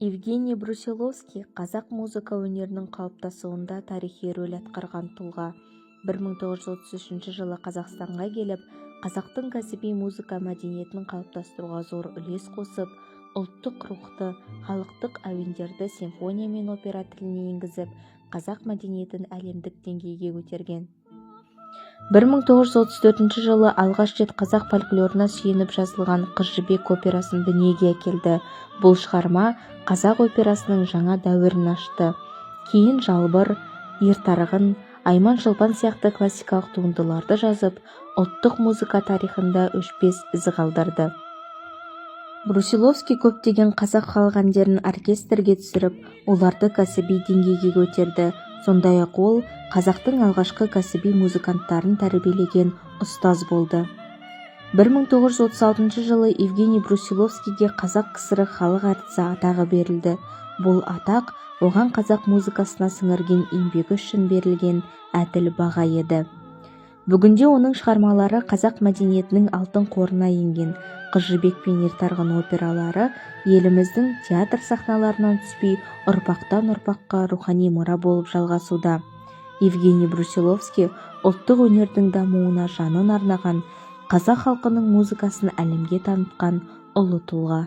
Евгений Брусиловский қазақ музыка өнерінің қалыптасуында тарихи рөл атқарған тұлға. 1933 жылы Қазақстанға келіп, қазақтың кәсіби музыка мәдениетін қалыптастыруға зор үлес қосып, ұлттық рухты, халықтық әуендерді симфония мен опера тіліне енгізіп, қазақ мәдениетін әлемдік деңгейге көтерген. 1934 жылы алғаш рет қазақ фольклорына сүйеніп жазылған «Қыз жібек» операсын дүниеге әкелді. Бұл шығарма қазақ операсының жаңа дәуірін ашты. Кейін «Жалбыр», «Ертарғын», «Айман-шолпан» сияқты классикалық туындыларды жазып, ұлттық музыка тарихында өшпес із қалдырды. Брусиловский көптеген қазақ халық әндерін оркестрге түсіріп, оларды кәсіби деңгейге көтерді. Сондай-ақ ол қазақтың алғашқы кәсіби музыканттарын тәрбиелеген ұстаз болды. 1936 жылы Евгений Брусиловскийге Қазақ КСР халық әртісі атағы берілді. Бұл атақ оған қазақ музыкасына сіңірген еңбегі үшін берілген әділ баға еді. Бүгінде оның шығармалары қазақ мәдениетінің алтын қорына енген. «Қыз жібек» пен «Ертарғын» опералары еліміздің театр сахналарынан түспей, ұрпақтан ұрпаққа рухани мұра болып жалғасуда. Евгений Брусиловский ұлттық өнердің дамуына жанын арнаған, қазақ халқының музыкасын әлемге танытқан ұлы тұлға.